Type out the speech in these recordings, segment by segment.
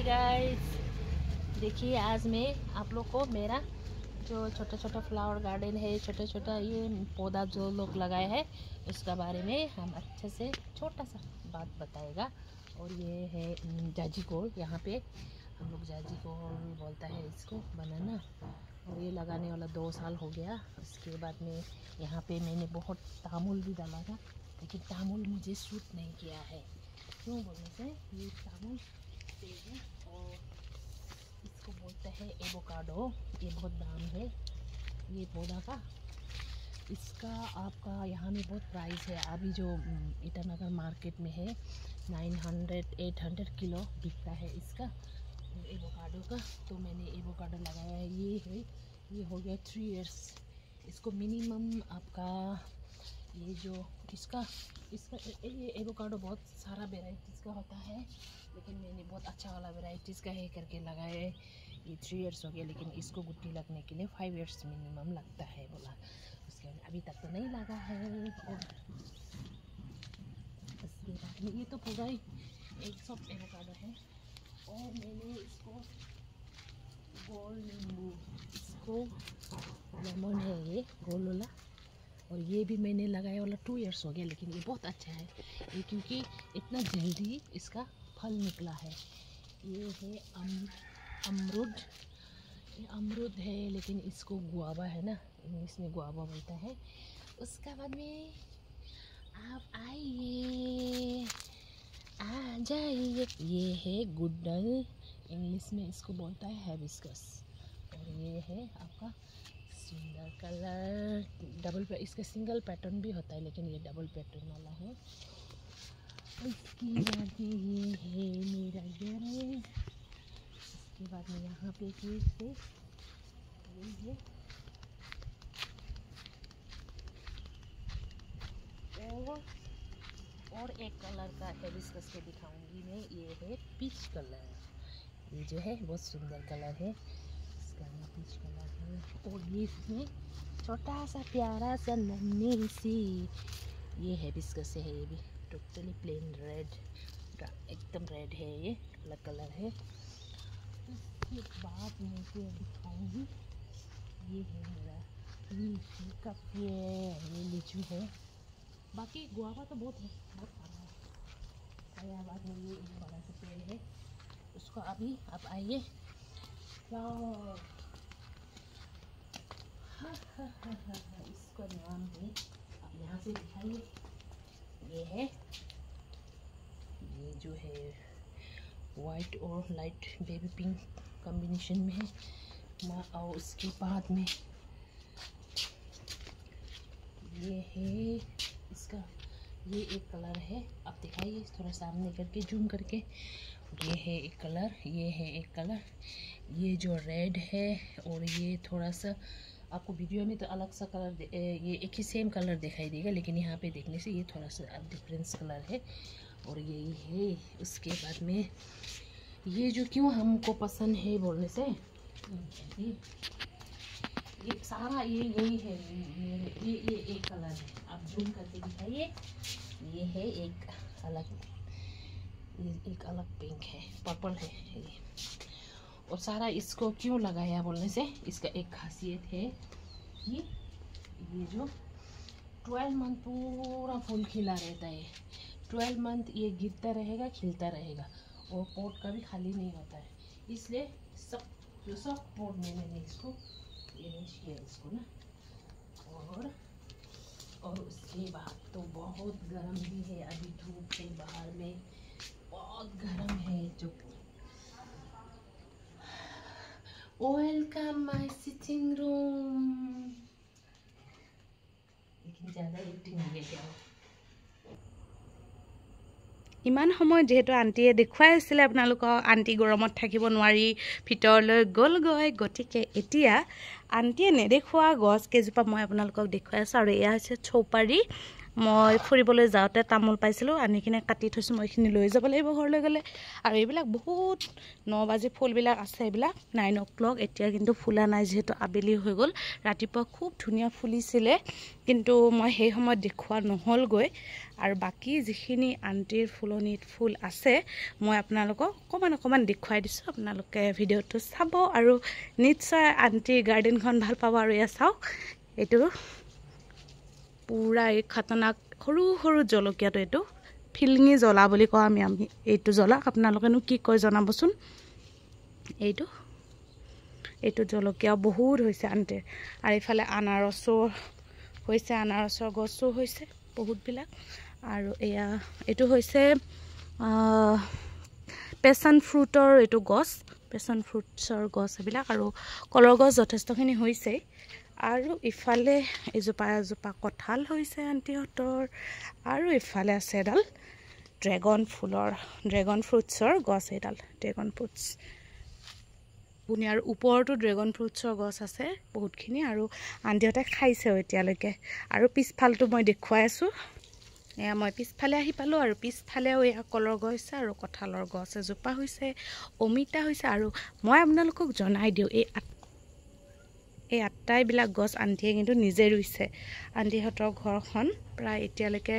Hi guys, देखिए आज मैं आप लोग को मेरा जो छोटा छोटा फ्लावर गार्डन है, छोटा छोटा ये पौधा जो लोग लगाए हैं उसका बारे में हम अच्छे से छोटा सा बात बताएगा। और ये है जाजी कोल, यहाँ पे हम लोग जाजी कोल बोलता है इसको, बनाना। और ये लगाने वाला 2 साल हो गया। उसके बाद में यहाँ पे मैंने बहुत तामुल भी डाला था, लेकिन तामुल मुझे सूट नहीं किया है। क्यों बोलने से ये तामुल है और इसको बोलते हैं एवोकाडो। ये बहुत दाम है ये पौधा का। इसका आपका यहाँ में बहुत प्राइस है। अभी जो ईटानगर मार्केट में है 900-800 किलो बिकता है इसका एवोकाडो का। तो मैंने एवोकाडो लगाया है, ये हो गया 3 इयर्स। इसको मिनिमम आपका ये जो इसका ये एवोकाडो बहुत सारा वेराइटीज़ का होता है, लेकिन मैंने बहुत अच्छा वाला वेराइटीज़ का है करके लगाया है। ये 3 इयर्स हो गया, लेकिन इसको गुट्टी लगने के लिए 5 इयर्स मिनिमम लगता है बोला। उसके अभी तक तो नहीं लगा है। और इसके बाद में ये तो पूरा ही एक सॉफ्ट एवोकाडो है। और मैंने इसको गोल नींबू, इसको लेमन है ये गोल वाला, और ये भी मैंने लगाया वाला 2 इयर्स हो गया, लेकिन ये बहुत अच्छा है ये, क्योंकि इतना जल्दी इसका फल निकला है। ये है अमरूद, ये अमरूद है, लेकिन इसको गुआवा है ना, इंग्लिश में गुआवा बोलता है। उसका बाद में आप आइए, आ जाइए, ये है गुडल, इंग्लिश में इसको बोलता है हैबिस्कस। और ये है आपका सुंदर कलर, डबल पे, इसका सिंगल पैटर्न भी होता है, लेकिन ये डबल पैटर्न वाला है। उसके बाद में ये है मेरा गैरेज। उसके बाद में यहाँ पे ये है और एक कलर का हैबिस्कस के दिखाऊंगी मैं। ये है पीच कलर, ये जो है बहुत सुंदर कलर है, इसका पीच कलर है। और ये इसमें छोटा सा प्यारा सा नन्ही सी ये हैबिस्कस है, ये भी टोटली प्लेन रेड, एकदम रेड है, ये अलग कलर है। उसके बाद मैं दिखाऊंगी ये है मेरा लीची का पेड़, ये लीचू है। बाकी गुआवा तो बहुत है, बहुत सारा है। हैदराबाद में ये एक बड़ा सा पेड़ है, उसको अभी आप आइए। इसका नाम है, आप यहाँ से दिखाइए, ये है, ये जो है वाइट और लाइट बेबी पिंक कॉम्बिनेशन में है। और उसके बाद में ये है इसका, ये एक कलर है, आप दिखाइए थोड़ा सामने करके जूम करके। ये है एक कलर, ये है एक कलर, ये जो रेड है, और ये थोड़ा सा आपको वीडियो में तो अलग सा कलर, ये एक ही सेम कलर दिखाई देगा, लेकिन यहाँ पे देखने से ये थोड़ा सा डिफरेंस कलर है। और यही है। उसके बाद में ये जो क्यों हमको पसंद है बोलने से, ये सारा ये यही है, ये एक कलर है, आप जूम करके दिखाइए। ये है एक अलग, ये एक अलग पिंक है, पर्पल है ये। और सारा इसको क्यों लगाया बोलने से, इसका एक खासियत है कि ये जो 12 मंथ पूरा फूल खिला रहता है। 12 मंथ ये गिरता रहेगा, खिलता रहेगा, और पोट का भी खाली नहीं होता है। इसलिए सब पोट में मैंने इसको अरेंज किया इसको ना। और उसके बाद तो बहुत गर्म भी है, अभी धूप है बाहर में, बहुत गर्म है। जो वेलकम माय सिटिंग रूम, लेकिन ज़्यादा एक्टिंग नहीं है। ইমান সময় যেহেতু আন্টিয়ে দেখুৱাই আছিলে আপোনালোকক, আন্টি গৰমত থাকিব নোৱাৰি ভিতৰলৈ গ'লগৈ, গতিকে এতিয়া আন্টিয়ে নেদেখুৱা গছ কেইজোপা মই আপোনালোকক দেখুৱাই আছোঁ। আৰু এয়া হৈছে চৌপাৰী, মই ফুৰিবলৈ যাওঁতে তামোল পাইছিলোঁ, আনি কিনে কাটি থৈছোঁ। মই এইখিনি লৈ যাব লাগিব ঘৰলৈ গ'লে। আৰু এইবিলাক বহুত 9 বাজি ফুলবিলাক আছে, এইবিলাক 9 o'clock। এতিয়া কিন্তু ফুলা নাই, যিহেতু আবেলি হৈ গ'ল। ৰাতিপুৱা খুব ধুনীয়া ফুলিছিলে, কিন্তু মই সেই সময়ত দেখুওৱা নহ'লগৈ। আৰু বাকী যিখিনি আণ্টিৰ ফুলনিত ফুল আছে মই আপোনালোকক অকণমান দেখুৱাই দিছোঁ। আপোনালোকে ভিডিঅ'টো চাব আৰু নিশ্চয় আণ্টিৰ গাৰ্ডেনখন ভাল পাব। আৰু এয়া চাওক, এইটো পুৰা এই খাতনাক সৰু সৰু জলকীয়াটো, এইটো ফিলঙি জ্বলা বুলি কওঁ আমি এইটো জ্বলাক। আপোনালোকেনো কি কয় জনাবচোন। এইটো জলকীয়াও বহুত হৈছে আণ্টিৰ। আৰু এইফালে আনাৰসো হৈছে, আনাৰসৰ গছো হৈছে বহুতবিলাক। আৰু এইটো হৈছে পেছন ফ্ৰুটৰ এইটো গছ, পেছন ফ্ৰুটছৰ গছ এইবিলাক। আৰু কলৰ গছ যথেষ্টখিনি হৈছেই। আৰু ইফালে এজোপা কঁঠাল হৈছে আণ্টিহঁতৰ। আৰু ইফালে আছে এডাল ড্ৰেগন ফ্ৰুটছৰ গছ, এইডাল ড্ৰেগন ফ্ৰুটছ। আৰু ওপৰতো ড্ৰেগন ফ্ৰুটছৰ গছ আছে বহুতখিনি। আৰু আণ্টিহঁতে খাইছেও এতিয়ালৈকে। আৰু পিছফালটো মই দেখুৱাই আছোঁ। মই পিছফালে আহি পালোঁ। আৰু পিছফালেও কলৰ গছ আৰু কঁঠালৰ গছ এজোপা হৈছে, অমিতা হৈছে। আৰু মই আপোনালোকক জনাই দিওঁ, এই আটাইবিলাক গছ আণ্টিয়ে কিন্তু নিজে ৰুইছে। আণ্টিহঁতৰ ঘৰখন প্ৰায় এতিয়ালৈকে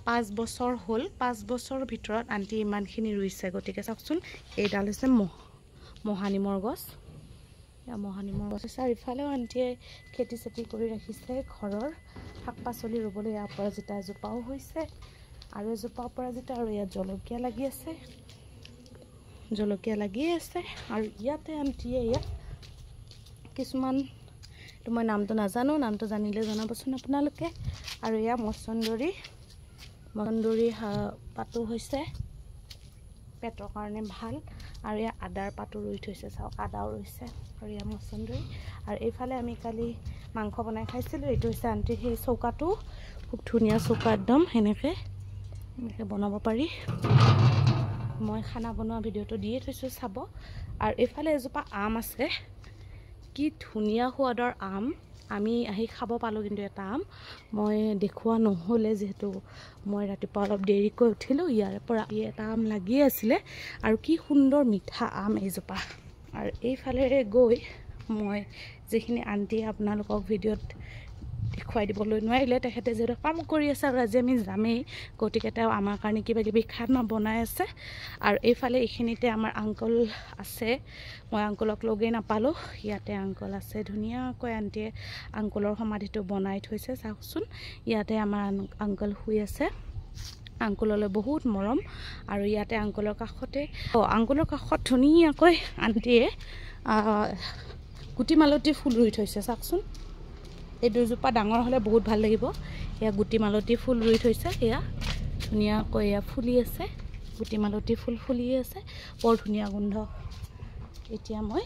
5 বছৰ হ'ল। 5 বছৰৰ ভিতৰত আণ্টি ইমানখিনি ৰুইছে। গতিকে চাওকচোন, এইডাল হৈছে মহানিমৰ গছ। মহানিমৰ গছ হৈছে। আৰু ইফালেও আণ্টিয়ে খেতি চেতি কৰি ৰাখিছে ঘৰৰ শাক পাচলি ৰুবলৈ। ইয়াৰ অপৰাজিতা এজোপাও হৈছে, আৰু এজোপা অপৰাজিতা। আৰু ইয়াত জলকীয়া লাগিয়ে আছে। আৰু ইয়াতে আণ্টিয়ে কিছুমান, মই নামটো নাজানো, নামটো জানিলে জনাবচোন আপোনালোকে। আৰু মচন্দৰী পাতো হৈছে, পেটৰ কাৰণে ভাল। আৰু আদাৰ পাতো ৰুই থৈছে, চাওক আদাও ৰুইছে। আৰু মচন্দৰী। আৰু এইফালে আমি কালি মাংস বনাই খাইছিলোঁ। এইটো হৈছে আণ্টিৰ সেই চৌকাটো, খুব ধুনীয়া চৌকা একদম। এনেকৈ বনাব পাৰি। মই খানা বনোৱা ভিডিঅ'টো দিয়ে থৈছোঁ, চাব। আৰু এইফালে এজোপা আম আছে, কি ধুনীয়া সোৱাদৰ আম। আমি আহি খাব পালোঁ, কিন্তু এটা আম মই দেখুওৱা নহ'লে, যিহেতু মই ৰাতিপুৱা অলপ দেৰিকৈ উঠিলোঁ। ইয়াৰ পৰা এটা আম লাগিয়ে আছিলে। আৰু কি সুন্দৰ মিঠা আম এইজোপা। আৰু এইফালেৰে গৈ মই যিখিনি আণ্টিয়ে আপোনালোকক ভিডিঅ'ত দেখুৱাই দিবলৈ নোৱাৰিলে, তেখেতে যিহেতু কাম কৰি আছে আৰু আজি আমি যামেই, গতিকে তেওঁ আমাৰ কাৰণে কিবা কিবি খানা বনাই আছে। আৰু এইফালে এইখিনিতে আমাৰ আংকল আছে। মই আংকলক লগেই নাপালোঁ। ইয়াতে আংকল আছে, ধুনীয়াকৈ আণ্টিয়ে আংকলৰ সমাধিটো বনাই থৈছে। চাওকচোন, ইয়াতে আমাৰ আংকল শুই আছে। আংকললৈ বহুত মৰম। আৰু ইয়াতে আংকলৰ কাষত ধুনীয়াকৈ আণ্টিয়ে গুটি মালতী ফুল ৰুই থৈছে। চাওকচোন, এই দুজোপা ডাঙৰ হ'লে বহুত ভাল লাগিব। গুটি মালতী ফুল ৰুই থৈছে। ধুনীয়াকৈ ফুলি আছে, গুটি মালতী ফুল ফুলিয়ে আছে, বৰ ধুনীয়া গোন্ধ। এতিয়া মই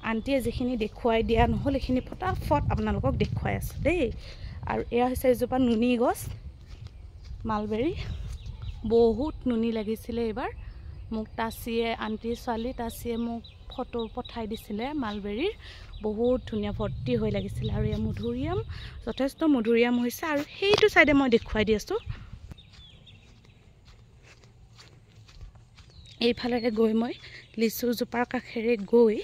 আণ্টিয়ে যিখিনি দেখুৱাই দিয়া নহ'ল, এইখিনি ফটাফট আপোনালোকক দেখুৱাই আছোঁ দেই। আৰু হৈছে এজোপা নুনী গছ, মালবেৰী। বহুত নুনী লাগিছিলে এইবাৰ। মোক আণ্টিৰ ছোৱালী তাচিয়ে মোক ফটো পঠাই দিছিলে মালবেৰীৰ। বহুত ধুনীয়া ভৰ্তি হৈ লাগিছিলে। আৰু মধুৰিআম, যথেষ্ট মধুৰিআম হৈছে। আৰু সেইটো চাইডে মই দেখুৱাই দি আছোঁ। এইফালেৰে গৈ মই লিচুজোপাৰ কাষেৰে গৈ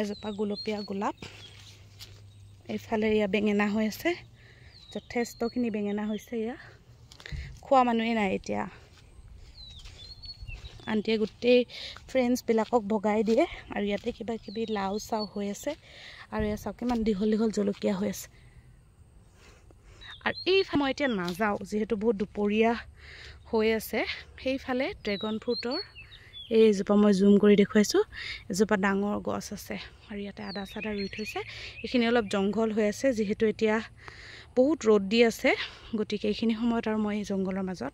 এজোপা গোলপীয়া গোলাপ। এইফালে বেঙেনা হৈ আছে, যথেষ্টখিনি বেঙেনা হৈছে। খোৱা মানুহে নাই এতিয়া। আণ্টিয়ে গোটেই ফ্ৰেণ্ডছবিলাকক ভগাই দিয়ে। আৰু ইয়াতে কিবা কিবি লাও চাও হৈ আছে। আৰু চাওক কিমান দীঘল জলকীয়া হৈ আছে। আৰু এইফালে মই এতিয়া নাযাওঁ, যিহেতু বহুত দুপৰীয়া হৈ আছে। সেইফালে ড্ৰেগন ফ্ৰুটৰ এইজোপা মই জুম কৰি দেখুৱাইছোঁ, এজোপা ডাঙৰ গছ আছে। আৰু ইয়াতে আদা চাদা ৰুই থৈছে। এইখিনি অলপ জংঘল হৈ আছে, যিহেতু এতিয়া বহুত ৰ'দ দি আছে। গতিকে এইখিনি সময়ত আৰু মই জংঘলৰ মাজত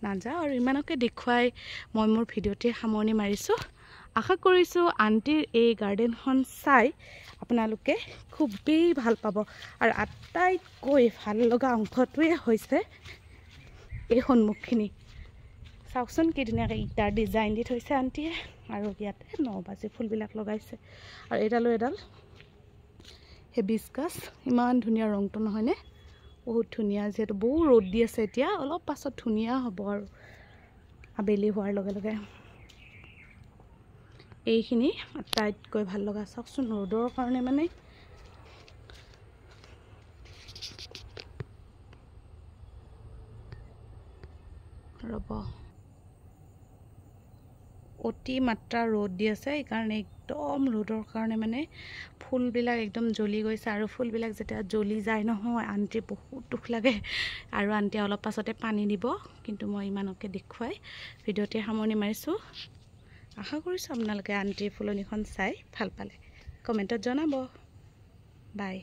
নাযাওঁ। আৰু ইমানকে দেখুৱাই মই মোৰ ভিডিঅ'তে সামৰণি মাৰিছোঁ। আশা কৰিছোঁ আণ্টিৰ এই গাৰ্ডেনখন চাই আপোনালোকে খুবেই ভাল পাব। আৰু আটাইতকৈ ভাল লগা অংশটোৱে হৈছে এই সন্মুখখিনি। চাওকচোন, কি ধুনীয়াকৈ ইটাৰ ডিজাইন দি থৈছে আণ্টিয়ে। আৰু ইয়াতে 9 বাজি ফুলবিলাক লগাইছে। আৰু এডাল হিবিস্কাছ, ইমান ধুনীয়া ৰংটো নহয়নে? বহুত ধুনীয়া যিহেতু বহুত ৰ'দ দি আছে এতিয়া অলপ পাছত ধুনীয়া হ'ব আৰু আবেলি হোৱাৰ লগে লগে এইখিনি আটাইতকৈ ভাল লগা চাওকচোন ৰ'দৰ কাৰণে মানে ৰ'ব অতি মাত্ৰা ৰ'দ দি আছে সেইকাৰণে একদম ৰ'দৰ কাৰণে মানে ফুলবিলাক একদম জ্বলি গৈছে আৰু ফুলবিলাক যেতিয়া জ্বলি যায় নহয় আণ্টিৰ বহুত দুখ লাগে আৰু আণ্টিয়ে অলপ পাছতে পানী দিব কিন্তু মই ইমানকে দেখুৱাই ভিডিঅ'তে সামৰণি মাৰিছোঁ আশা কৰিছোঁ আপোনালোকে আণ্টিৰ ফুলনিখন চাই ভাল পালে কমেণ্টত জনাব বাই